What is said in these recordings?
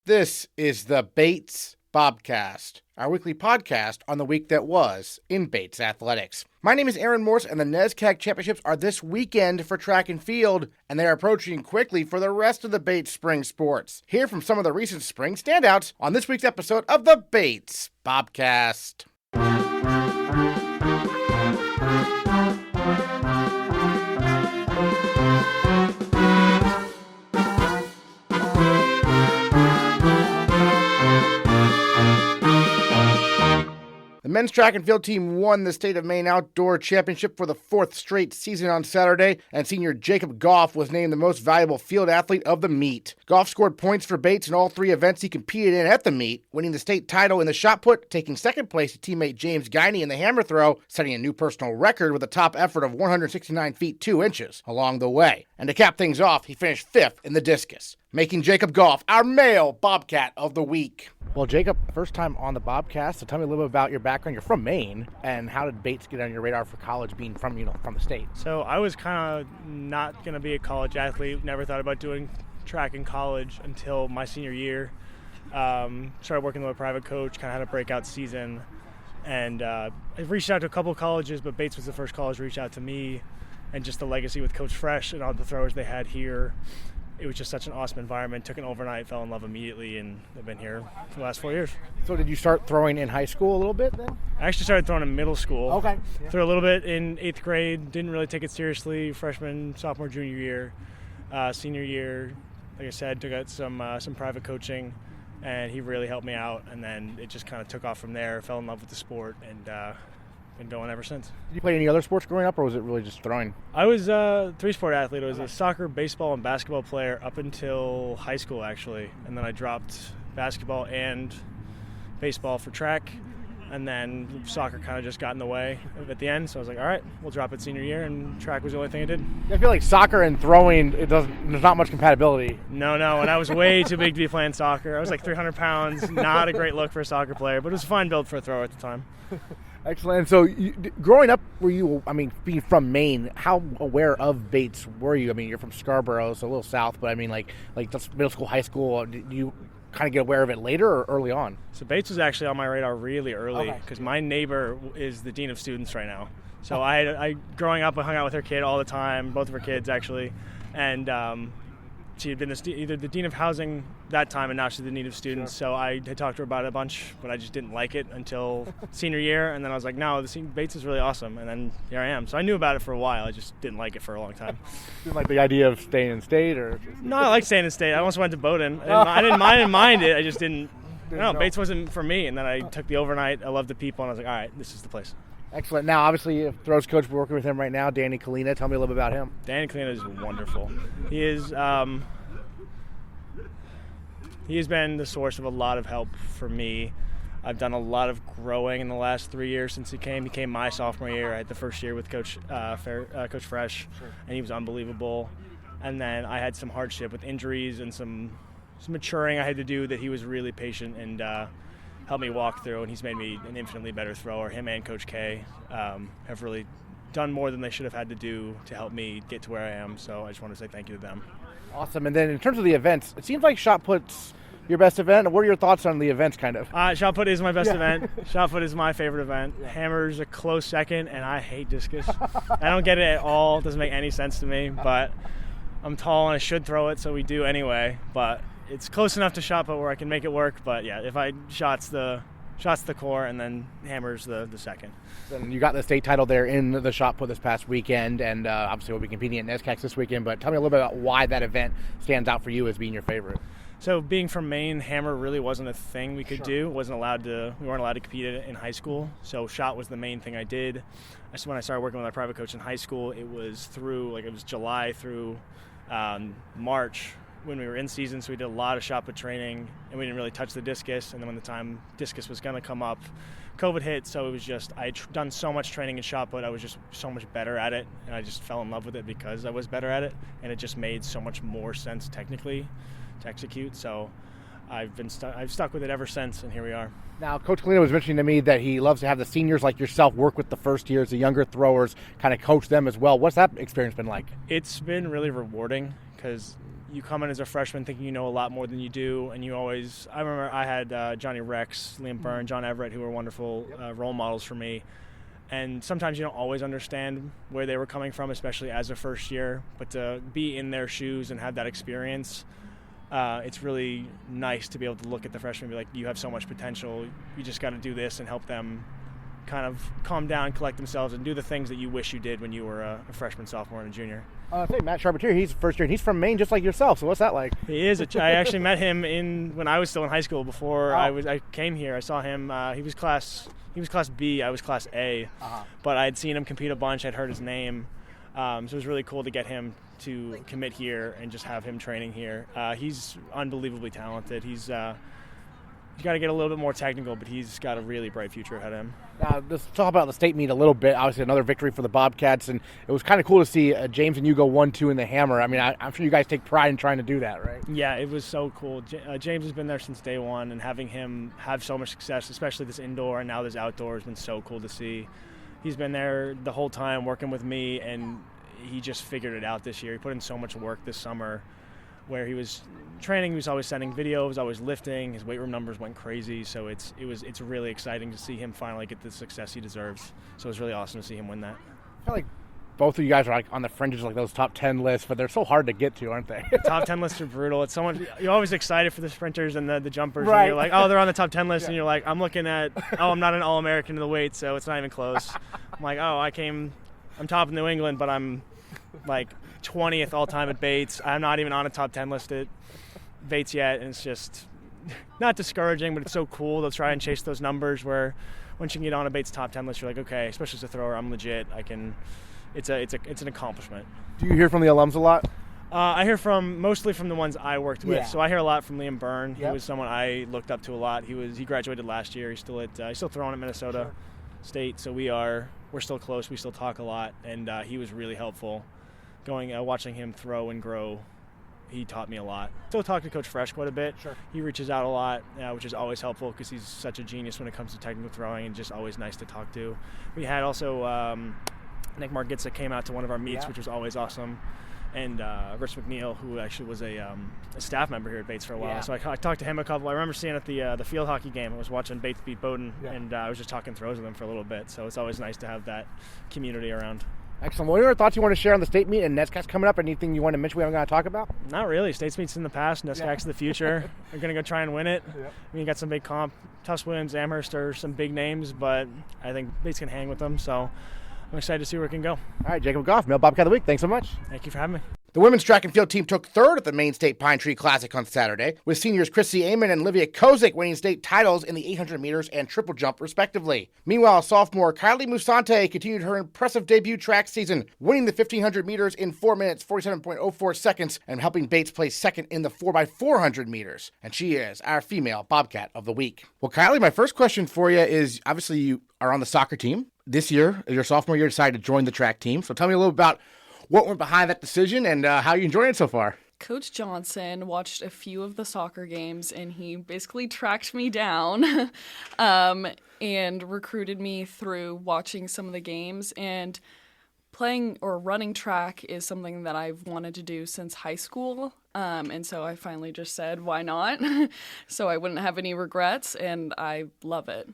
This is the Bates Bobcast, our weekly podcast on the week that was in Bates athletics. My name is Aaron Morse, and the NESCAC Championships are this weekend for track and field, and they are approaching quickly for the rest of the Bates spring sports. Hear from some of the recent spring standouts on this week's episode of the Bates Bobcast. The men's track and field team won the State of Maine Outdoor Championship for the fourth straight season on Saturday, and senior Jacob Goff was named the most valuable field athlete of the meet. Goff scored points for Bates in all three events he competed in at the meet, winning the state title in the shot put, taking second place to teammate James Guiney in the hammer throw, setting a new personal record with a top effort of 169 feet 2 inches along the way. And to cap things off, he finished fifth in the discus, making Jacob Goff our male Bobcat of the week. Well, Jacob, first time on the Bobcast, so tell me a little bit about your background. You're from Maine, and how did Bates get on your radar for college, being from the state? So I was kind of not going to be a college athlete. Never thought about doing track in college until my senior year. Started working with a private coach, kind of had a breakout season, and I reached out to a couple colleges, but Bates was the first college to reach out to me, and just the legacy with Coach Fresh and all the throwers they had here. It was just such an awesome environment. Took an overnight, fell in love immediately, and I've been here for the last 4 years. So did you start throwing in high school a little bit then? I actually started throwing in middle school. Okay. Yeah. Threw a little bit in 8th grade. Didn't really take it seriously. Freshman, sophomore, junior year. Senior year, like I said, took out some private coaching, and he really helped me out. And then it just kind of took off from there. Fell in love with the sport, and been going ever since. Did you play any other sports growing up, or was it really just throwing? I was a three-sport athlete. I was a soccer, baseball, and basketball player up until high school, actually. And then I dropped basketball and baseball for track, and then soccer kind of just got in the way at the end. So I was like, all right, we'll drop it senior year, and track was the only thing I did. I feel like soccer and throwing, there's not much compatibility. No, and I was way too big to be playing soccer. I was like 300 pounds, not a great look for a soccer player, but it was a fine build for a thrower at the time. Excellent. So, growing up, being from Maine, how aware of Bates were you? I mean, you're from Scarborough, so a little south, but I mean, like just middle school, high school, did you kind of get aware of it later or early on? So Bates was actually on my radar really early, because my neighbor is the dean of students right now. So I growing up, I hung out with her kid all the time, both of her kids actually, and she had been either the dean of housing that time, and now she's the dean of students. Sure. So I had talked to her about it a bunch, but I just didn't like it until senior year. And then I was like, no, Bates is really awesome. And then here I am. So I knew about it for a while. I just didn't like it for a long time. Didn't like the idea of staying in state, or? No, I like staying in state. I almost went to Bowdoin. I didn't mind it. I just didn't. No, Bates wasn't for me. And then I took the overnight. I loved the people, and I was like, all right, this is the place. Excellent. Now, obviously, throws coach, we're working with him right now, Danny Kylie. Tell me a little bit about him. Danny Kylie is wonderful. He is. He has been the source of a lot of help for me. I've done a lot of growing in the last 3 years since he came. He came my sophomore year. I had the first year with Coach Fresh, sure. And he was unbelievable. And then I had some hardship with injuries and some maturing I had to do that he was really patient and helped me walk through. And he's made me an infinitely better thrower. Him and Coach K have really done more than they should have had to do to help me get to where I am. So I just want to say thank you to them. Awesome. And then in terms of the events, it seems like shot put's your best event. What are your thoughts on the events, kind of? Shot put is my best event. Shot put is my favorite event. Hammer's a close second, and I hate discus. I don't get it at all. It doesn't make any sense to me, but I'm tall and I should throw it, so we do anyway. But it's close enough to shot put where I can make it work. But yeah, if I shot's the core, and then hammer's the second. And you got the state title there in the shot put this past weekend, and obviously we'll be competing at NESCAC this weekend. But tell me a little bit about why that event stands out for you as being your favorite. So being from Maine, hammer really wasn't a thing we could do. We weren't allowed to compete in high school. So shot was the main thing I did. When I started working with my private coach in high school, it was July through March when we were in season. So we did a lot of shot put training, and we didn't really touch the discus. And then when the time discus was going to come up, COVID hit. So it was just, I'd done so much training in shot put. I was just so much better at it. And I just fell in love with it because I was better at it. And it just made so much more sense technically to execute. So I've stuck with it ever since, and here we are. Now, Coach Kalina was mentioning to me that he loves to have the seniors like yourself work with the first years, the younger throwers, kind of coach them as well. What's that experience been like? It's been really rewarding because you come in as a freshman thinking you know a lot more than you do, and I remember I had Johnny Rex, Liam Byrne, John Everett, who were wonderful role models for me. And sometimes you don't always understand where they were coming from, especially as a first year. But to be in their shoes and have that experience, it's really nice to be able to look at the freshmen and be like, you have so much potential. You just got to do this and help them kind of calm down, collect themselves, and do the things that you wish you did when you were a freshman, sophomore, and a junior. I think Matt Charpentier, he's first year, and he's from Maine just like yourself, so what's that like? He is. I actually met him when I was still in high school before I came here. I saw him. He was class B, I was class A, but I'd seen him compete a bunch. I'd heard his name, so it was really cool to get him to commit here and just have him training here. He's unbelievably talented. He's got to get a little bit more technical, but he's got a really bright future ahead of him. Let's talk about the state meet a little bit. Obviously, another victory for the Bobcats, and it was kind of cool to see James and you go 1-2 in the hammer. I mean, I'm sure you guys take pride in trying to do that, right? Yeah, it was so cool. James has been there since day one, and having him have so much success, especially this indoor and now this outdoor, has been so cool to see. He's been there the whole time working with me, and he just figured it out this year. He put in so much work this summer where he was training, he was always sending videos, always lifting, his weight room numbers went crazy, so it's really exciting to see him finally get the success he deserves. So it was really awesome to see him win that. I feel like both of you guys are like on the fringes of like those top 10 lists, but they're so hard to get to, aren't they? The top 10 lists are brutal. It's someone you're always excited for the sprinters and the jumpers, right. And you're like, oh, they're on the top 10 list, and you're like, I'm looking at, I'm not an All-American in the weight, so it's not even close. I'm like, oh, I'm top of New England, but I'm like 20th all-time at Bates. I'm not even on a top 10 list at Bates yet, and it's just not discouraging, but it's so cool to try and chase those numbers where once you can get on a Bates top 10 list, you're like, okay, especially as a thrower, I'm legit. It's an accomplishment. Do you hear from the alums a lot? I hear mostly from the ones I worked with. Yeah. So I hear a lot from Liam Byrne. Yep. He was someone I looked up to a lot. He graduated last year. He's still throwing at Minnesota State. So we're still close. We still talk a lot, and he was really helpful. Watching him throw and grow, he taught me a lot. Still talk to Coach Fresh quite a bit. Sure. He reaches out a lot, which is always helpful because he's such a genius when it comes to technical throwing, and just always nice to talk to. We had also Nick Margitza came out to one of our meets, which was always awesome, and Rich McNeil, who actually was a staff member here at Bates for a while. Yeah. So I talked to him a couple. I remember seeing at the field hockey game. I was watching Bates beat Bowdoin, and I was just talking throws with him for a little bit. So it's always nice to have that community around. Excellent. Well, any other thoughts you want to share on the state meet and NESCAC's coming up? Anything you want to mention we haven't got to talk about? Not really. State's meet's in the past. NESCAC's the future. We're going to go try and win it. Yep. I mean, you got some big comp. Tufts Williams, Amherst are some big names, but I think Bates can hang with them. So I'm excited to see where it can go. All right, Jacob Goff, Male Bobcat of the Week. Thanks so much. Thank you for having me. The women's track and field team took third at the Maine State Pine Tree Classic on Saturday, with seniors Chrissy Amon and Olivia Kozik winning state titles in the 800 meters and triple jump, respectively. Meanwhile, sophomore Kylie Musante continued her impressive debut track season, winning the 1500 meters in 4 minutes, 47.04 seconds, and helping Bates place second in the 4x400 meters. And she is our female Bobcat of the Week. Well, Kylie, my first question for you is, obviously you are on the soccer team. This year, your sophomore year, decided to join the track team. So tell me a little about what went behind that decision and how you enjoying it so far. Coach Johnson watched a few of the soccer games, and he basically tracked me down and recruited me through watching some of the games. And playing or running track is something that I've wanted to do since high school. And so I finally just said, why not? So I wouldn't have any regrets, and I love it.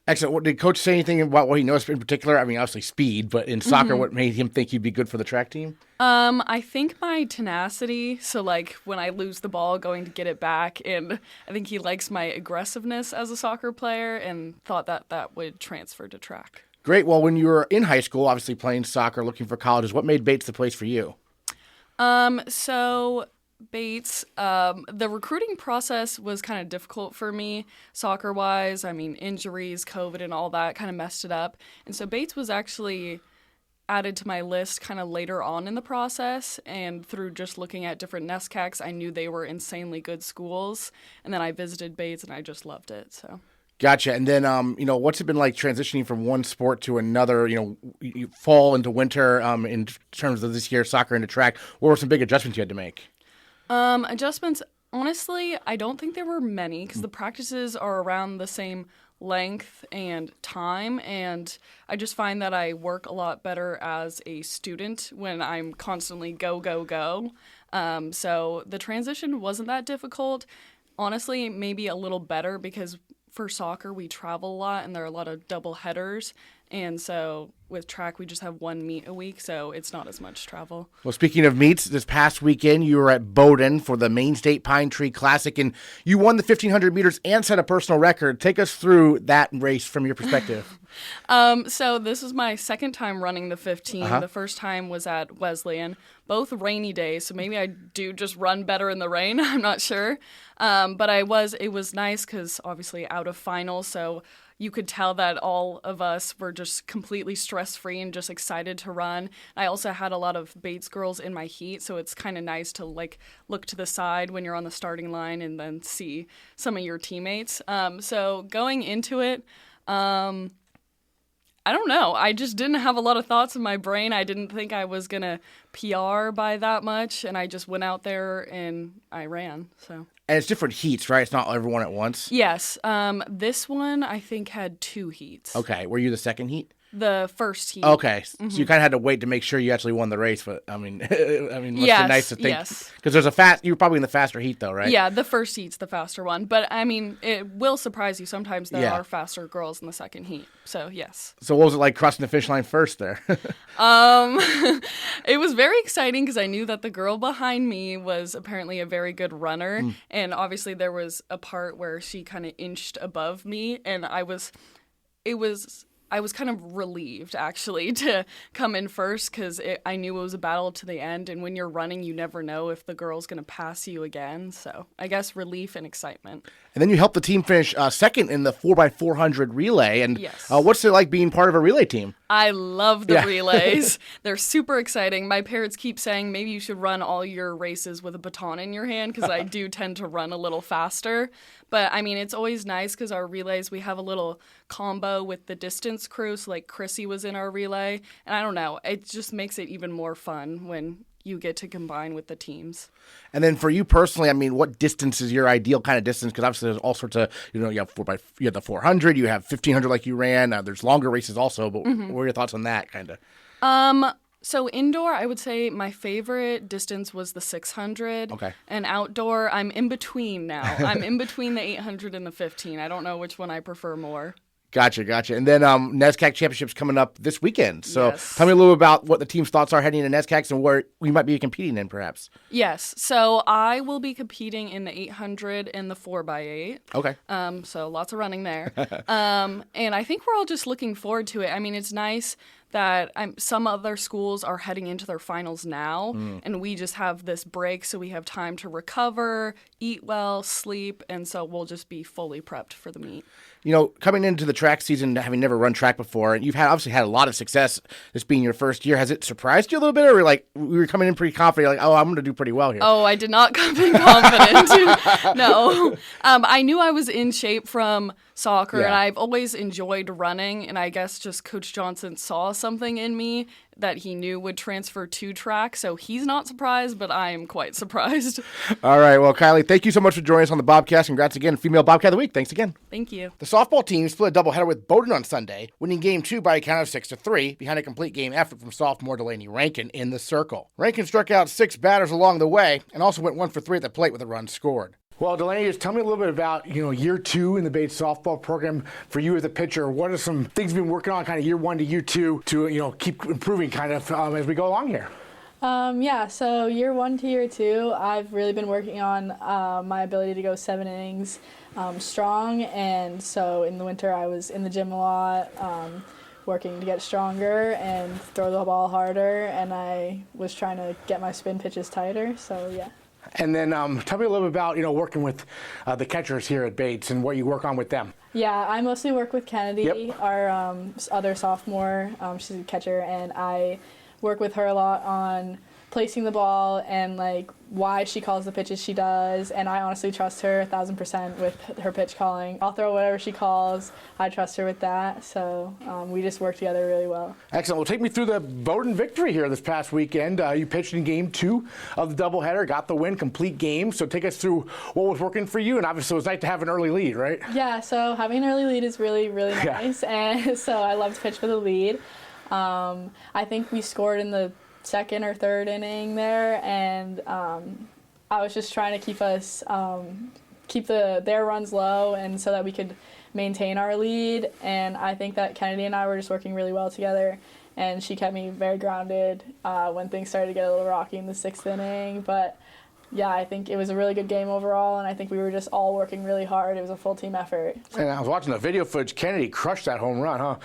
Excellent. Did Coach say anything about what he noticed in particular? I mean, obviously speed, but in soccer, what made him think you'd be good for the track team? I think my tenacity. So, like, when I lose the ball, going to get it back. And I think he likes my aggressiveness as a soccer player and thought that would transfer to track. Great. Well, when you were in high school, obviously playing soccer, looking for colleges, what made Bates the place for you? So Bates, the recruiting process was kind of difficult for me soccer-wise. I mean, injuries, COVID, and all that kind of messed it up. And so Bates was actually added to my list kind of later on in the process. And through just looking at different NESCACs, I knew they were insanely good schools. And then I visited Bates, and I just loved it. So. Gotcha. And then, what's it been like transitioning from one sport to another, you fall into winter in terms of this year, soccer into track? What were some big adjustments you had to make? Adjustments, honestly, I don't think there were many because the practices are around the same length and time, and I just find that I work a lot better as a student when I'm constantly go, go, go. So the transition wasn't that difficult. Honestly, maybe a little better because for soccer, we travel a lot and there are a lot of double headers. And so with track, we just have one meet a week, so it's not as much travel. Well, speaking of meets, this past weekend you were at Bowdoin for the Maine State Pine Tree Classic, and you won the 1,500 meters and set a personal record. Take us through that race from your perspective. So this is my second time running the 15. The first time was at Wesleyan, both rainy days, so maybe I do just run better in the rain. I'm not sure. But it was nice because obviously out of finals, so you could tell that all of us were just completely stress-free and just excited to run. I also had a lot of Bates girls in my heat, so it's kind of nice to like look to the side when you're on the starting line and then see some of your teammates. So going into it, I don't know. I just didn't have a lot of thoughts in my brain. I didn't think I was going to PR by that much, and I just went out there and I ran. So. And it's different heats, right? It's not everyone at once? Yes. This one, I think, had 2 heats. Okay. Were you the second heat? The first heat. Okay, so you kind of had to wait to make sure you actually won the race, but I mean, must be nice to think. Yes. Because you were probably in the faster heat though, right? Yeah, the first heat's the faster one, but I mean, it will surprise you. Sometimes there are faster girls in the second heat, so yes. So what was it like crossing the finish line first there? It was very exciting because I knew that the girl behind me was apparently a very good runner, and obviously there was a part where she kind of inched above me, and I was kind of relieved, actually, to come in first because I knew it was a battle to the end. And when you're running, you never know if the girl's going to pass you again. So I guess relief and excitement. And then you helped the team finish second in the 4x400 relay. And yes. What's it like being part of a relay team? I love the relays. They're super exciting. My parents keep saying maybe you should run all your races with a baton in your hand because I do tend to run a little faster. But, I mean, it's always nice because our relays, we have a little combo with the distance crew. So, like, Chrissy was in our relay. And I don't know. It just makes it even more fun when you get to combine with the teams. And then for you personally, I mean, what distance is your ideal kind of distance? Because obviously there's all sorts of, you have you have the 400, you have 1,500 like you ran. There's longer races also, but what are your thoughts on that kind of? So indoor, I would say my favorite distance was the 600. Okay. And outdoor, I'm in between now. I'm in between the 800 and the 15. I don't know which one I prefer more. Gotcha. And then NESCAC Championships coming up this weekend. So yes. Tell me a little about what the team's thoughts are heading into NESCACs and where we might be competing in, perhaps. Yes. So I will be competing in the 800 and the 4x8. Okay. So lots of running there. And I think we're all just looking forward to it. I mean, it's nice that some other schools are heading into their finals now, and we just have this break, so we have time to recover, eat well, sleep, and so we'll just be fully prepped for the meet. Coming into the track season, having never run track before, and you've obviously had a lot of success, this being your first year, has it surprised you a little bit, or we were coming in pretty confident, like, oh, I'm going to do pretty well here? Oh, I did not come in confident. No. I knew I was in shape from soccer, and I've always enjoyed running, and I guess just Coach Johnson saw something in me that he knew would transfer to track, so he's not surprised, but I am quite surprised. All right, well, Kylie, thank you so much for joining us on the Bobcast. Congrats again, Female Bobcat of the Week. Thanks again. Thank you. The softball team split a doubleheader with Bowdoin on Sunday, winning Game 2 by a count of 6-3 behind a complete game effort from sophomore Delaney Rankin in the circle. Rankin struck out 6 batters along the way and also went 1 for 3 at the plate with a run scored. Well, Delaney, just tell me a little bit about, year 2 in the Bates softball program for you as a pitcher. What are some things you've been working on kind of year 1 to year 2 to, keep improving kind of as we go along here? So year 1 to year 2, I've really been working on my ability to go 7 innings strong. And so in the winter, I was in the gym a lot, working to get stronger and throw the ball harder. And I was trying to get my spin pitches tighter. So, yeah. And then tell me a little bit about, working with the catchers here at Bates and what you work on with them. Yeah, I mostly work with Kennedy, our other sophomore. She's a catcher, and I work with her a lot on placing the ball and why she calls the pitches she does. And I honestly trust her 1,000% with her pitch calling. I'll throw whatever she calls. I trust her with that. So we just work together really well. Excellent. Well, take me through the Bowdoin victory here this past weekend. You pitched in Game 2 of the doubleheader, got the win, complete game. So take us through what was working for you. And obviously it was nice to have an early lead, right? Yeah, so having an early lead is really, really nice. And so I love to pitch for the lead. I think we scored in the second or third inning there, and I was just trying to keep us keep their runs low, and so that we could maintain our lead. And I think that Kennedy and I were just working really well together, and she kept me very grounded when things started to get a little rocky in the 6th inning. But yeah, I think it was a really good game overall, and I think we were just all working really hard. It was a full team effort. And I was watching the video footage. Kennedy crushed that home run, huh?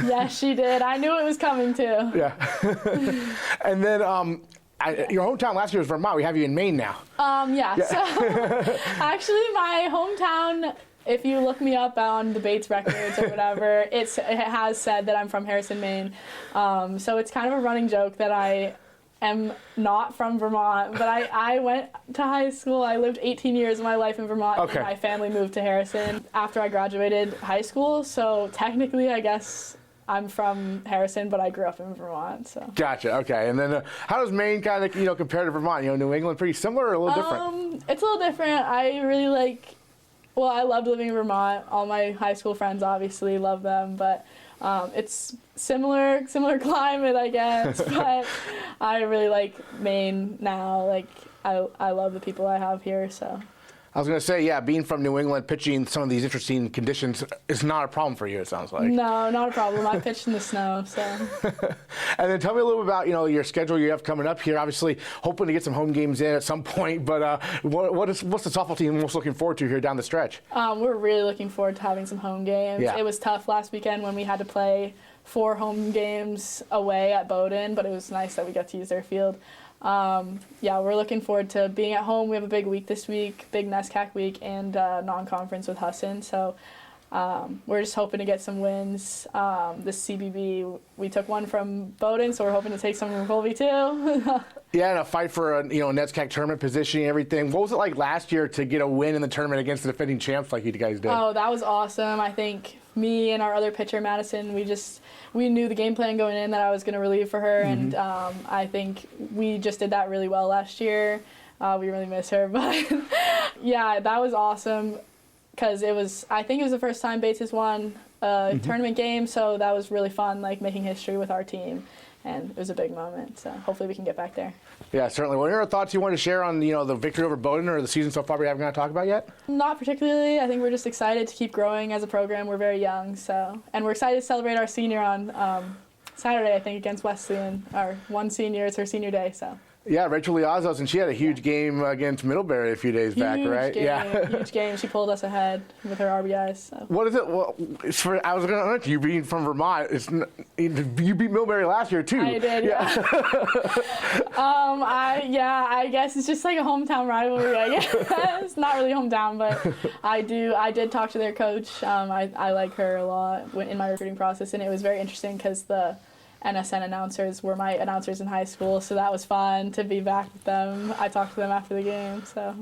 Yeah, she did. I knew it was coming too. Yeah. And then your hometown last year was Vermont. We have you in Maine now. Yeah. So actually, my hometown, if you look me up on the Bates records or whatever, it has said that I'm from Harrison, Maine. So it's kind of a running joke that I am not from Vermont, but I went to high school. I lived 18 years of my life in Vermont, Okay. and my family moved to Harrison after I graduated high school. So technically, I guess I'm from Harrison, but I grew up in Vermont. So. Gotcha. Okay. And then how does Maine kind of compare to Vermont? New England pretty similar or a little different? It's a little different. I really I loved living in Vermont. All my high school friends obviously love them, but it's similar climate, I guess. But I really like Maine now. I love the people I have here. So. I was going to say, yeah, being from New England, pitching some of these interesting conditions is not a problem for you, it sounds like. No, not a problem. I pitched in the snow, so. And then tell me a little bit about, your schedule you have coming up here. Obviously, hoping to get some home games in at some point, but what's the softball team most looking forward to here down the stretch? We're really looking forward to having some home games. Yeah. It was tough last weekend when we had to play 4 home games away at Bowdoin, but it was nice that we got to use their field. Yeah, we're looking forward to being at home. We have a big week this week, big NESCAC week, and non-conference with Husson. So we're just hoping to get some wins. This CBB, we took one from Bowdoin, so we're hoping to take some from Colby too. Yeah, and a fight for a NESCAC tournament position and everything. What was it like last year to get a win in the tournament against the defending champs like you guys did? Oh, that was awesome. I think me and our other pitcher, Madison, we knew the game plan going in that I was going to relieve for her, and I think we just did that really well last year. We really miss her, but yeah, that was awesome because I think it was the first time Bates has won a tournament game, so that was really fun, making history with our team, and it was a big moment. So hopefully we can get back there. Yeah, certainly. What are your thoughts you want to share on the victory over Bowdoin or the season so far we haven't got to talk about yet? Not particularly. I think we're just excited to keep growing as a program. We're very young, and we're excited to celebrate our senior on Saturday, I think, against Wesleyan. Our one senior, it's her senior day, so. Yeah, Rachel Liazos, and she had a huge game against Middlebury a few days back, right? Yeah, huge game. She pulled us ahead with her RBIs. So. What is it? Well, I was going to ask you, being from Vermont, you beat Middlebury last year too. I did, yeah. I guess it's just like a hometown rivalry. I guess it's not really hometown, but I did talk to their coach. I like her a lot in my recruiting process, and it was very interesting because the NSN announcers were my announcers in high school, so that was fun to be back with them. I talked to them after the game, so.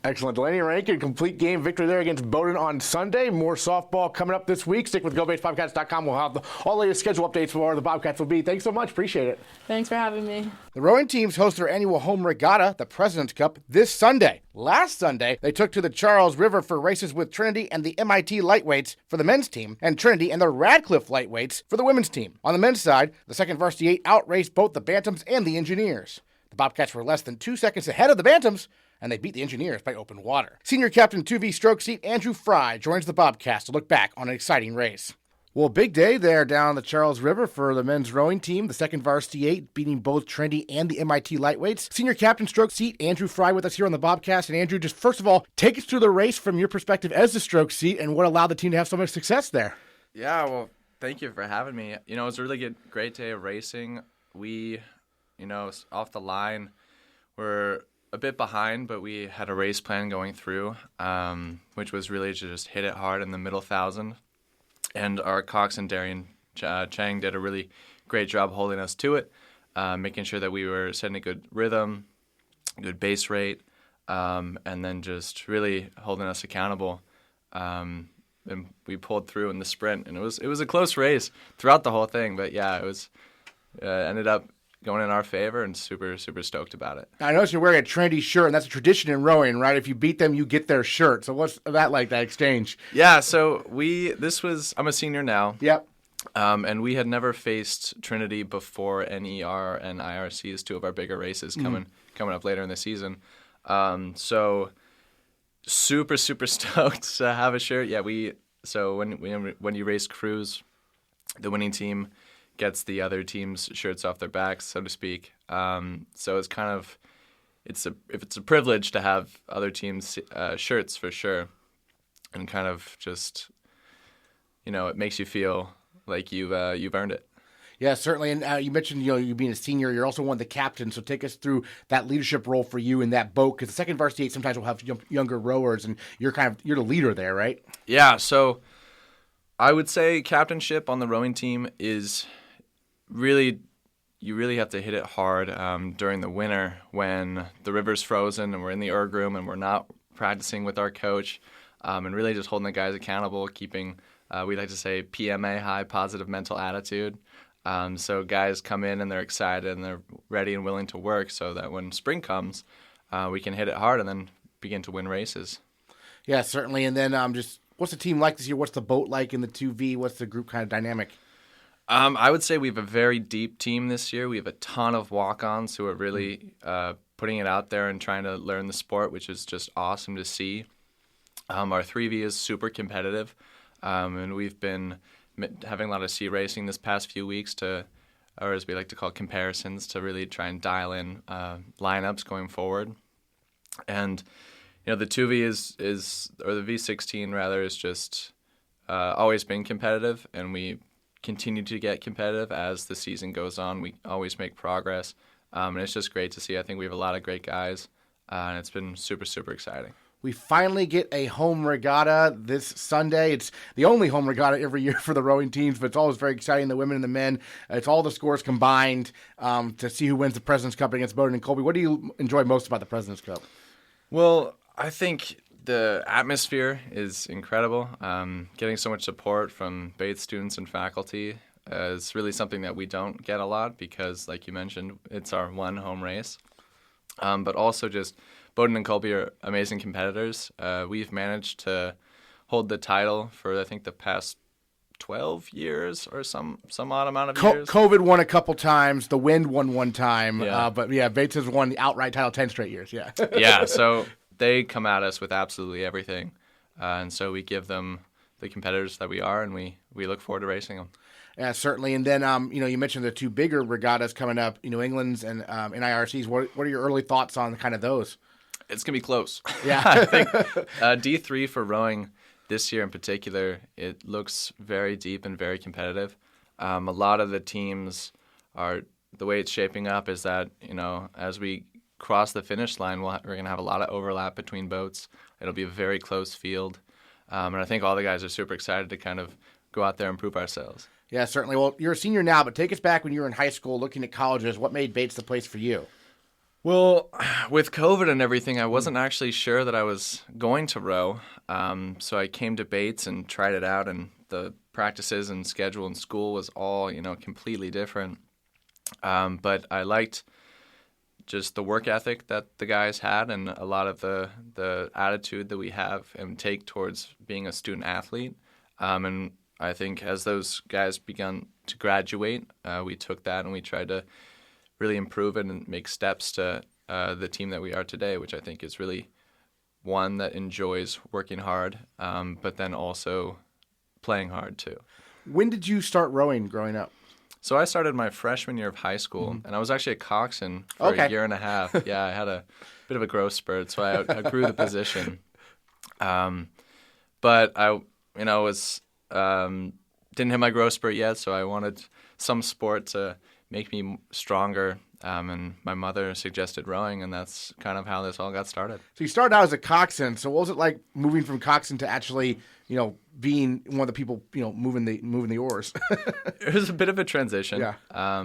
Excellent. Delaney and Rankin, complete game victory there against Bowdoin on Sunday. More softball coming up this week. Stick with GoBatesBobcats.com. We'll have all the latest schedule updates for where the Bobcats will be. Thanks so much. Appreciate it. Thanks for having me. The rowing teams host their annual home regatta, the President's Cup, this Sunday. Last Sunday, they took to the Charles River for races with Trinity and the MIT Lightweights for the men's team, and Trinity and the Radcliffe Lightweights for the women's team. On the men's side, the second varsity 8 outraced both the Bantams and the Engineers. The Bobcats were less than 2 seconds ahead of the Bantams, and they beat the Engineers by open water. Senior captain 2V stroke seat Andrew Frey joins the Bobcats to look back on an exciting race. Well, big day there down the Charles River for the men's rowing team. The second varsity 8 beating both Trinity and the MIT Lightweights. Senior captain stroke seat Andrew Frey with us here on the Bobcast. And Andrew, just first of all, take us through the race from your perspective as the stroke seat and what allowed the team to have so much success there. Yeah, well, thank you for having me. It was a really great day of racing. We, off the line, were a bit behind, but we had a race plan going through, which was really to just hit it hard in the middle 1,000. And our coxswain Darian Chang did a really great job holding us to it, making sure that we were setting a good rhythm, good base rate, and then just really holding us accountable. And we pulled through in the sprint, and it was a close race throughout the whole thing. But yeah, it was ended up going in our favor, and super, super stoked about it. I noticed you're wearing a Trinity shirt, and that's a tradition in rowing, right? If you beat them, you get their shirt. So what's that like, that exchange? Yeah, so I'm a senior now. Yep. And we had never faced Trinity before NER and IRCs, two of our bigger races coming up later in the season. So super stoked to have a shirt. Yeah, so when you race crews, the winning team gets the other team's shirts off their backs, so to speak. So it's kind of it's a privilege to have other teams' shirts for sure, and kind of just it makes you feel like you've earned it. Yeah, certainly. And you mentioned, you being a senior, you're also one of the captains. So take us through that leadership role for you in that boat, because the second varsity 8 sometimes will have younger rowers, and you're the leader there, right? Yeah. So I would say captainship on the rowing team is you really have to hit it hard during the winter when the river's frozen and we're in the erg room and we're not practicing with our coach, and really just holding the guys accountable, keeping we like to say PMA, high positive mental attitude. So guys come in and they're excited and they're ready and willing to work, so that when spring comes, we can hit it hard and then begin to win races. Yeah, certainly. And then just what's the team like this year? What's the boat like in the 2V? What's the group kind of dynamic? I would say we have a very deep team this year. We have a ton of walk-ons who are really putting it out there and trying to learn the sport, which is just awesome to see. Our 3V is super competitive, and we've been having a lot of sea racing this past few weeks or as we like to call comparisons, to really try and dial in lineups going forward. And the 2V or the V16 rather, is just always been competitive, and we continue to get competitive as the season goes on. We always make progress, and it's just great to see. I think we have a lot of great guys, and it's been super exciting. We finally get a home regatta this Sunday. It's the only home regatta every year for the rowing teams, but it's always very exciting, the women and the men. It's all the scores combined to see who wins the President's Cup against Bowdoin and Colby. What do you enjoy most about the President's Cup? Well, I think the atmosphere is incredible. Getting so much support from Bates students and faculty is really something that we don't get a lot because, like you mentioned, it's our one home race. But also just Bowdoin and Colby are amazing competitors. We've managed to hold the title for, I think, the past 12 years or some odd amount of years. COVID won a couple times. The Wind won one time. Yeah. But Bates has won the outright title 10 straight years. Yeah. Yeah, so they come at us with absolutely everything. And so we give them the competitors that we are, and we look forward to racing them. Yeah, certainly. And then, you mentioned the two bigger regattas coming up, New England's and NIRC's. What are your early thoughts on kind of those? It's going to be close. Yeah. I think D3 for rowing this year in particular, it looks very deep and very competitive. A lot of the teams the way it's shaping up is that, as we cross the finish line, we're going to have a lot of overlap between boats. It'll be a very close field. And I think all the guys are super excited to kind of go out there and prove ourselves. Yeah, certainly. Well, you're a senior now, but take us back when you were in high school looking at colleges. What made Bates the place for you? Well, with COVID and everything, I wasn't actually sure that I was going to row. So I came to Bates and tried it out, and the practices and schedule in school was all, completely different. But I liked just the work ethic that the guys had and a lot of the attitude that we have and take towards being a student athlete. And I think as those guys began to graduate, we took that and we tried to really improve it and make steps to the team that we are today, which I think is really one that enjoys working hard, but then also playing hard too. When did you start rowing growing up? So I started my freshman year of high school, and I was actually a coxswain for a year and a half. Yeah, I had a bit of a growth spurt, so I grew the position. But I, was didn't hit my growth spurt yet, so I wanted some sport to make me stronger. And my mother suggested rowing, and that's kind of how this all got started. So you started out as a coxswain. So what was it like moving from coxswain to actually, being one of the people, moving the oars? It was a bit of a transition. Yeah.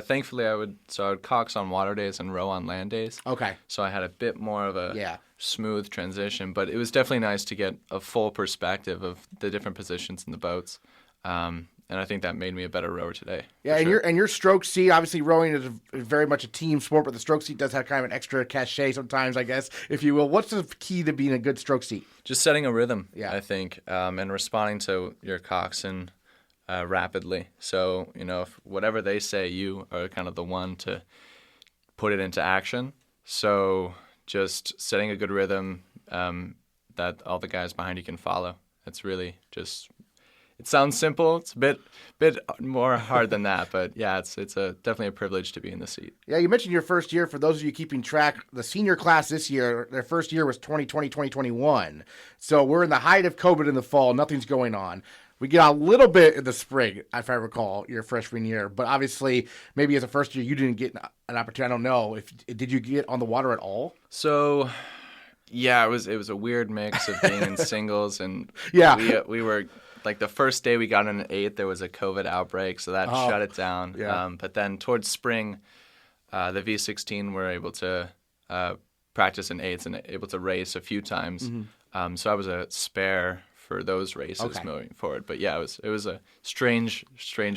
Thankfully, I would cox on water days and row on land days. Okay. So I had a bit more of a smooth transition, but it was definitely nice to get a full perspective of the different positions in the boats. And I think that made me a better rower today. Yeah, and your stroke seat, obviously rowing is very much a team sport, but the stroke seat does have kind of an extra cachet sometimes, I guess, if you will. What's the key to being a good stroke seat? Just setting a rhythm, yeah. I think, and responding to your coxswain rapidly. So, if whatever they say, you are kind of the one to put it into action. So just setting a good rhythm that all the guys behind you can follow. It's really just, it sounds simple. It's a bit more hard than that, but yeah, it's definitely a privilege to be in the seat. Yeah, you mentioned your first year. For those of you keeping track, the senior class this year, their first year was 2020, 2021. So we're in the height of COVID in the fall. Nothing's going on. We get a little bit in the spring, if I recall, your freshman year. But obviously, maybe as a first year, you didn't get an opportunity. I don't know. Did you get on the water at all? So, yeah, it was a weird mix of being in singles. And yeah, we were, like, the first day we got in an 8, there was a COVID outbreak. So that shut it down. Yeah. But then towards spring, the V16 were able to practice in 8s and able to race a few times. Mm-hmm. So I was a spare for those races moving forward. But yeah, it was a strange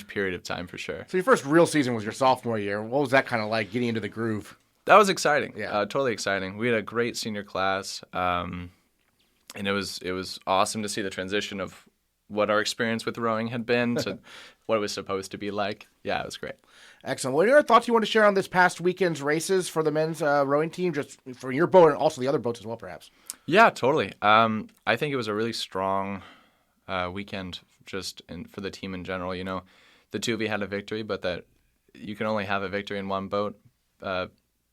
period of time for sure. So your first real season was your sophomore year. What was that kind of like, getting into the groove? That was exciting. Yeah. Totally exciting. We had a great senior class, and it was awesome to see the transition of what our experience with rowing had been to what it was supposed to be like. Yeah, it was great. Excellent. What are your thoughts you want to share on this past weekend's races for the men's rowing team, just for your boat and also the other boats as well, perhaps? Yeah, totally. I think it was a really strong weekend just for the team in general. The 2V had a victory, but that you can only have a victory in one boat.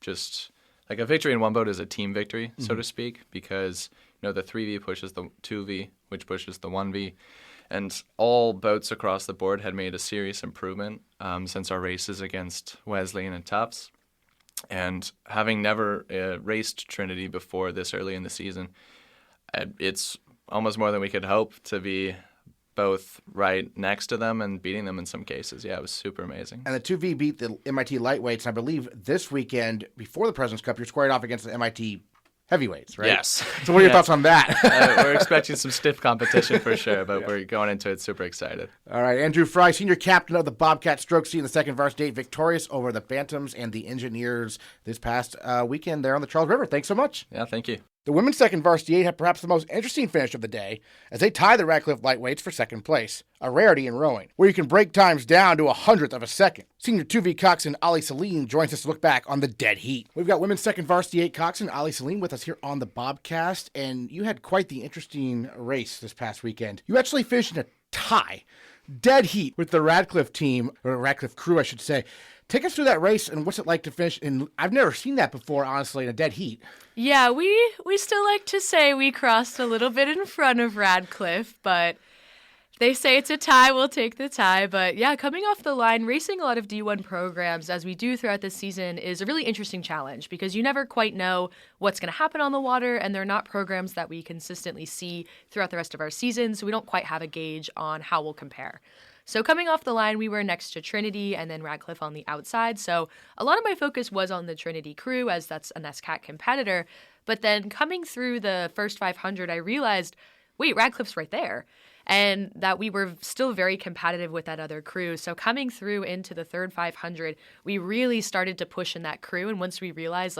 Just like a victory in one boat is a team victory, so to speak, because the 3V pushes the 2V, which pushes the 1V. And all boats across the board had made a serious improvement since our races against Wesleyan and Tufts. And having never raced Trinity before this early in the season, it's almost more than we could hope to be both right next to them and beating them in some cases. Yeah, it was super amazing. And the 2V beat the MIT lightweights. And I believe this weekend, before the President's Cup, you're squaring off against the MIT heavyweights, right? Yes. So what are your thoughts on that? We're expecting some stiff competition for sure, but we're going into it super excited. All right, Andrew Frey, senior captain of the Bobcat stroke seat in the second varsity, victorious over the Bantams and the Engineers this past weekend there on the Charles River. Thanks so much. Yeah, thank you. The women's second varsity 8 had perhaps the most interesting finish of the day as they tie the Radcliffe lightweights for second place, a rarity in rowing, where you can break times down to a hundredth of a second. Senior 2V coxswain Oli Seline joins us to look back on the dead heat. We've got women's second varsity 8 coxswain Oli Seline with us here on the Bobcast, and you had quite the interesting race this past weekend. You actually finished in a tie, dead heat, with the Radcliffe team, or Radcliffe crew, I should say. Take us through that race and what's it like to finish in, I've never seen that before, honestly, in a dead heat. Yeah, we still like to say we crossed a little bit in front of Radcliffe, but they say it's a tie, we'll take the tie. But yeah, coming off the line, racing a lot of D1 programs, as we do throughout the season, is a really interesting challenge because you never quite know what's going to happen on the water, and they're not programs that we consistently see throughout the rest of our season, so we don't quite have a gauge on how we'll compare. So coming off the line, we were next to Trinity and then Radcliffe on the outside. So a lot of my focus was on the Trinity crew, as that's a NESCAC competitor. But then coming through the first 500, I realized, wait, Radcliffe's right there. And that we were still very competitive with that other crew. So coming through into the third 500, we really started to push in that crew. And once we realized,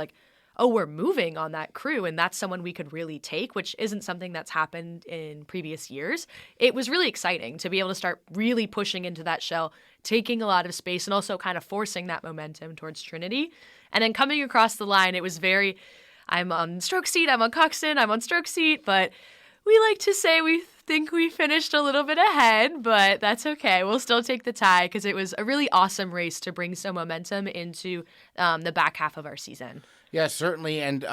oh, we're moving on that crew, and that's someone we could really take, which isn't something that's happened in previous years. It was really exciting to be able to start really pushing into that shell, taking a lot of space, and also kind of forcing that momentum towards Trinity. And then coming across the line, it was I'm on stroke seat, I'm on coxswain, I'm on stroke seat, but we like to say we think we finished a little bit ahead, but that's okay. We'll still take the tie because it was a really awesome race to bring some momentum into the back half of our season. Yeah, certainly. And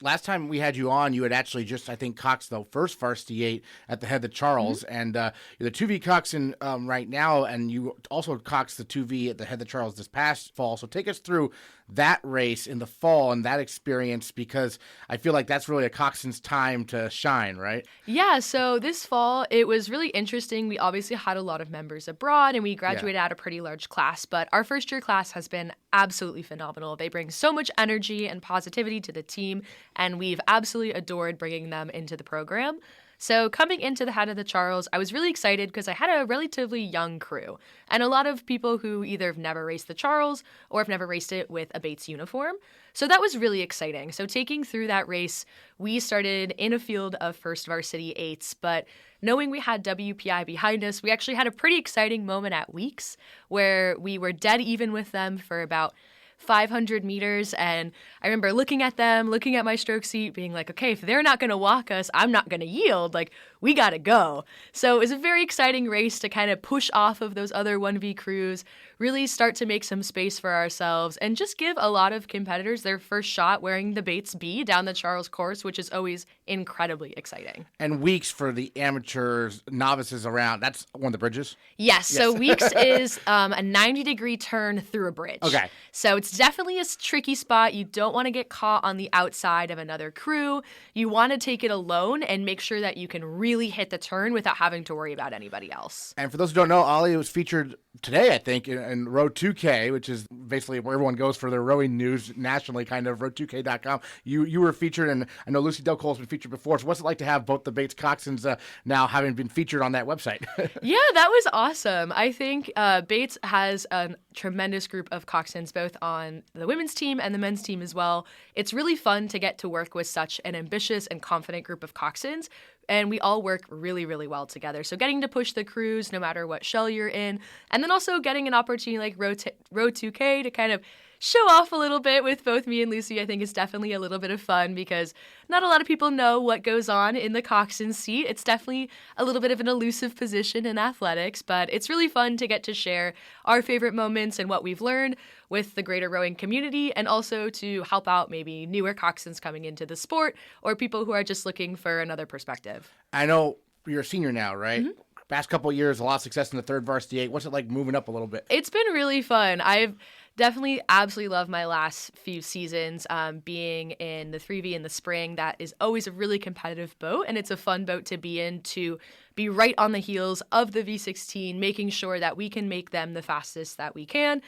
last time we had you on, you had actually just, I think, coxed the first varsity 8 at the head of the Charles. Mm-hmm. And you're the 2V coxswain right now, and you also coxed the 2V at the head of the Charles this past fall. So take us through that race in the fall and that experience, because I feel like that's really a coxswain's time to shine, right? Yeah, so this fall, it was really interesting. We obviously had a lot of members abroad, and we graduated out a pretty large class, but our first-year class has been absolutely phenomenal. They bring so much energy and positivity to the team, and we've absolutely adored bringing them into the program. So coming into the head of the Charles, I was really excited because I had a relatively young crew and a lot of people who either have never raced the Charles or have never raced it with a Bates uniform. So that was really exciting. So taking through that race, we started in a field of first varsity 8s, but knowing we had WPI behind us, we actually had a pretty exciting moment at Weeks where we were dead even with them for about 500 meters. And I remember looking at them, looking at my stroke seat, being like, okay, if they're not going to walk us, I'm not going to yield. Like, we got to go. So it was a very exciting race to kind of push off of those other 1V crews, really start to make some space for ourselves, and just give a lot of competitors their first shot wearing the Bates B down the Charles course, which is always incredibly exciting. And Weeks for the amateurs, novices around, that's one of the bridges? Yes. So Weeks is a 90-degree turn through a bridge. Okay. So it's definitely a tricky spot. You don't want to get caught on the outside of another crew. You want to take it alone and make sure that you can really hit the turn without having to worry about anybody else. And for those who don't know, Oli was featured today, I think, in Row 2K, which is basically where everyone goes for their rowing news nationally, kind of, row2k.com. You were featured, and I know Lucy Del Cole's been featured before. So what's it like to have both the Bates coxswains now having been featured on that website? Yeah, that was awesome. I think Bates has a tremendous group of coxswains, both on the women's team and the men's team as well. It's really fun to get to work with such an ambitious and confident group of coxswains, and we all work really, really well together. So getting to push the crews no matter what shell you're in, and then also getting an opportunity like Row 2K to kind of show off a little bit with both me and Lucy, I think is definitely a little bit of fun because not a lot of people know what goes on in the coxswain seat. It's definitely a little bit of an elusive position in athletics, but it's really fun to get to share our favorite moments and what we've learned with the greater rowing community, and also to help out maybe newer coxswains coming into the sport or people who are just looking for another perspective. I know you're a senior now, right? Mm-hmm. Past couple of years, a lot of success in the third varsity 8. What's it like moving up a little bit? It's been really fun. I've definitely absolutely loved my last few seasons, being in the 3V in the spring. That is always a really competitive boat, and it's a fun boat to be in, to be right on the heels of the V16, making sure that we can make them the fastest that we can.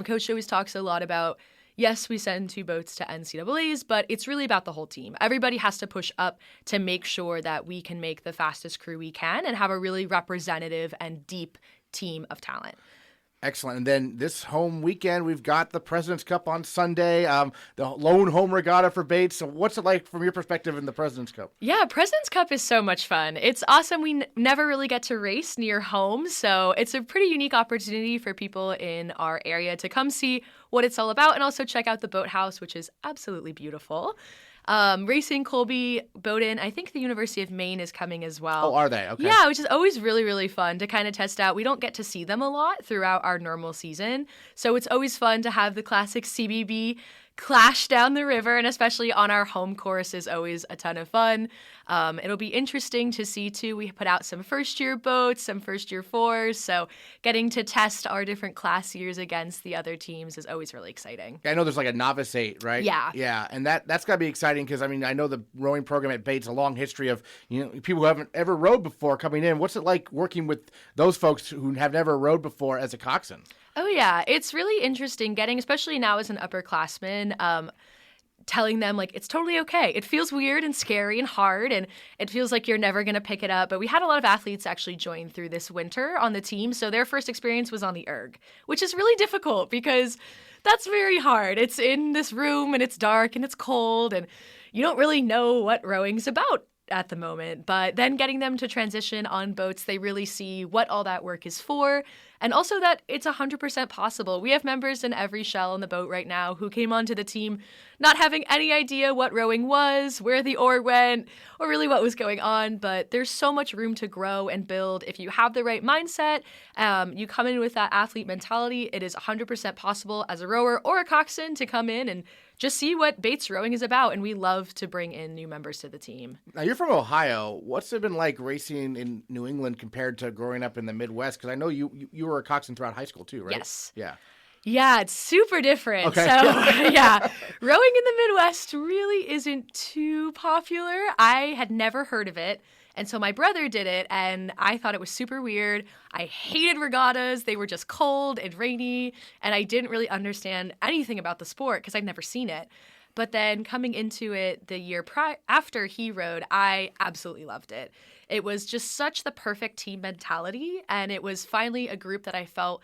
Coach always talks a lot about, yes, we send 2 boats to NCAAs, but it's really about the whole team. Everybody has to push up to make sure that we can make the fastest crew we can and have a really representative and deep team of talent. Excellent. And then this home weekend, we've got the President's Cup on Sunday, the lone home regatta for Bates. So what's it like from your perspective in the President's Cup? Yeah, President's Cup is so much fun. It's awesome. We never really get to race near home, so it's a pretty unique opportunity for people in our area to come see what it's all about and also check out the boathouse, which is absolutely beautiful. Racing Colby, Bowdoin, I think the University of Maine is coming as well. Oh, are they? Okay. Yeah, which is always really, really fun to kind of test out. We don't get to see them a lot throughout our normal season, so it's always fun to have the classic CBB clash down the river, and especially on our home course is always a ton of fun. It'll be interesting to see, too. We put out some first-year boats, some first-year 4s, so getting to test our different class years against the other teams is always really exciting. I know there's like a novice 8, right? Yeah. Yeah, and that's got to be exciting because, I mean, I know the rowing program at Bates, a long history of, people who haven't ever rowed before coming in. What's it like working with those folks who have never rowed before as a coxswain? Oh, yeah. It's really interesting getting, especially now as an upperclassman, telling them, like, it's totally okay. It feels weird and scary and hard, and it feels like you're never going to pick it up. But we had a lot of athletes actually join through this winter on the team, so their first experience was on the erg, which is really difficult because that's very hard. It's in this room, and it's dark, and it's cold, and you don't really know what rowing's about at the moment. But then getting them to transition on boats, they really see what all that work is for, and also that it's 100% possible. We have members in every shell on the boat right now who came onto the team not having any idea what rowing was, where the oar went, or really what was going on, but there's so much room to grow and build. If you have the right mindset, you come in with that athlete mentality, it is 100% possible as a rower or a coxswain to come in and just see what Bates rowing is about, and we love to bring in new members to the team. Now, you're from Ohio. What's it been like racing in New England compared to growing up in the Midwest? Because I know you were a coxswain throughout high school, too, right? Yes. Yeah. Yeah, it's super different. Okay. So, yeah, rowing in the Midwest really isn't too popular. I had never heard of it. And so my brother did it, and I thought it was super weird. I hated regattas. They were just cold and rainy, and I didn't really understand anything about the sport because I'd never seen it. But then coming into it the year after he rode, I absolutely loved it. It was just such the perfect team mentality, and it was finally a group that I felt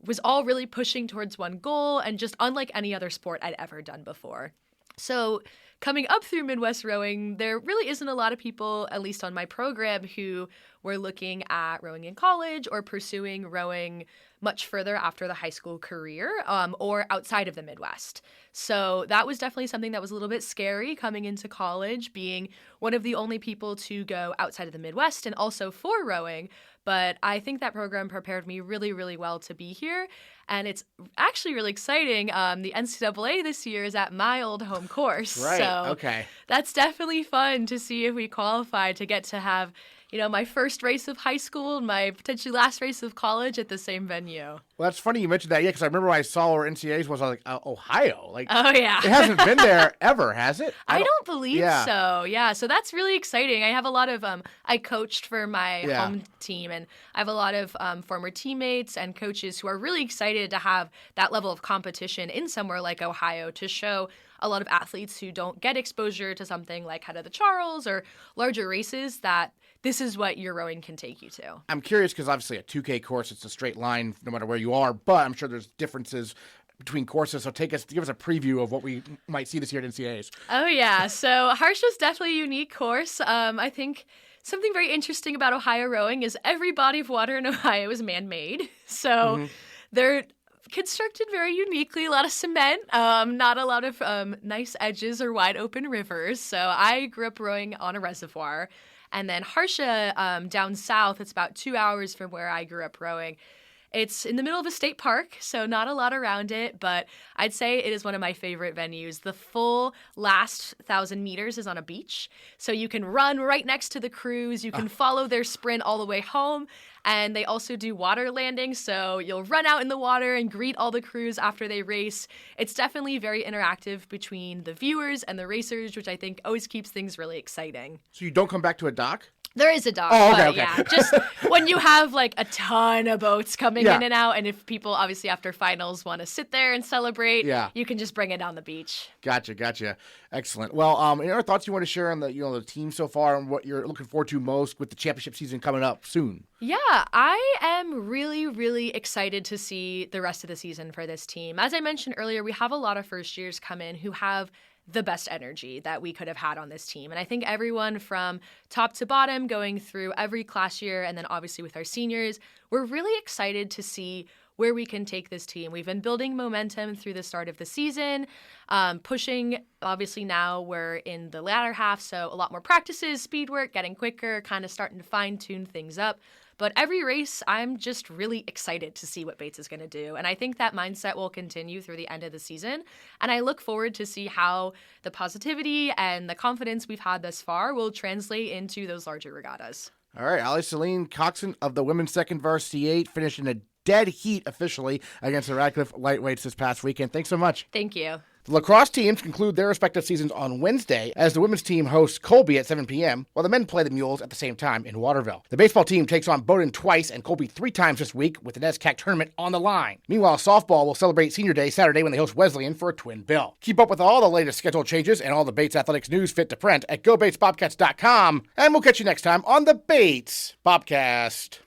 was all really pushing towards one goal and just unlike any other sport I'd ever done before. So coming up through Midwest Rowing, there really isn't a lot of people, at least on my program, who were looking at rowing in college or pursuing rowing much further after the high school career or outside of the Midwest. So that was definitely something that was a little bit scary coming into college, being one of the only people to go outside of the Midwest and also for rowing. But I think that program prepared me really, really well to be here. And it's actually really exciting. The NCAA this year is at my old home course. Right. So Okay. that's definitely fun to see if we qualify to get to have, my first race of high school and my potentially last race of college at the same venue. Well, that's funny you mentioned that, because I remember when I saw where NCAAs was, I was like, Ohio. Like, Oh, yeah. it hasn't been there ever, has it? I don't believe yeah. so. Yeah. So that's really exciting. I have a lot of, I coached for my home team, and I have a lot of former teammates and coaches who are really excited to have that level of competition in somewhere like Ohio to show a lot of athletes who don't get exposure to something like Head of the Charles or larger races that this is what your rowing can take you to. I'm curious because obviously a 2K course, it's a straight line no matter where you are, but I'm sure there's differences between courses. So give us a preview of what we might see this year at NCAAs. Oh, yeah. So Harsha's definitely a unique course. I think something very interesting about Ohio rowing is every body of water in Ohio is man-made. So they're constructed very uniquely, a lot of cement, not a lot of nice edges or wide open rivers. So I grew up rowing on a reservoir. And then Harsha, down south, it's about 2 hours from where I grew up rowing. It's in the middle of a state park, so not a lot around it, but I'd say it is one of my favorite venues. The full last 1,000 meters is on a beach, so you can run right next to the crews. You can follow their sprint all the way home, and they also do water landing, so you'll run out in the water and greet all the crews after they race. It's definitely very interactive between the viewers and the racers, which I think always keeps things really exciting. So you don't come back to a dock? There is a dock, okay. yeah, just when you have like a ton of boats coming Yeah. in and out, and if people obviously after finals want to sit there and celebrate, Yeah. you can just bring it down the beach. Gotcha. Excellent. Well, any other thoughts you want to share on the team so far and what you're looking forward to most with the championship season coming up soon? Yeah, I am really, really excited to see the rest of the season for this team. As I mentioned earlier, we have a lot of first years come in who have the best energy that we could have had on this team. And I think everyone from top to bottom going through every class year and then obviously with our seniors, we're really excited to see where we can take this team. We've been building momentum through the start of the season, pushing, obviously now we're in the latter half, so a lot more practices, speed work, getting quicker, kind of starting to fine-tune things up. But every race, I'm just really excited to see what Bates is going to do. And I think that mindset will continue through the end of the season. And I look forward to see how the positivity and the confidence we've had thus far will translate into those larger regattas. All right, Oli Seline, coxswain of the women's second varsity 8, finished in a dead heat officially against the Radcliffe lightweights this past weekend. Thanks so much. Thank you. The lacrosse teams conclude their respective seasons on Wednesday as the women's team hosts Colby at 7 p.m., while the men play the Mules at the same time in Waterville. The baseball team takes on Bowdoin twice and Colby 3 times this week with the NESCAC tournament on the line. Meanwhile, softball will celebrate Senior Day Saturday when they host Wesleyan for a twin bill. Keep up with all the latest schedule changes and all the Bates Athletics news fit to print at GoBatesBobcats.com, and we'll catch you next time on the Bates Bobcast.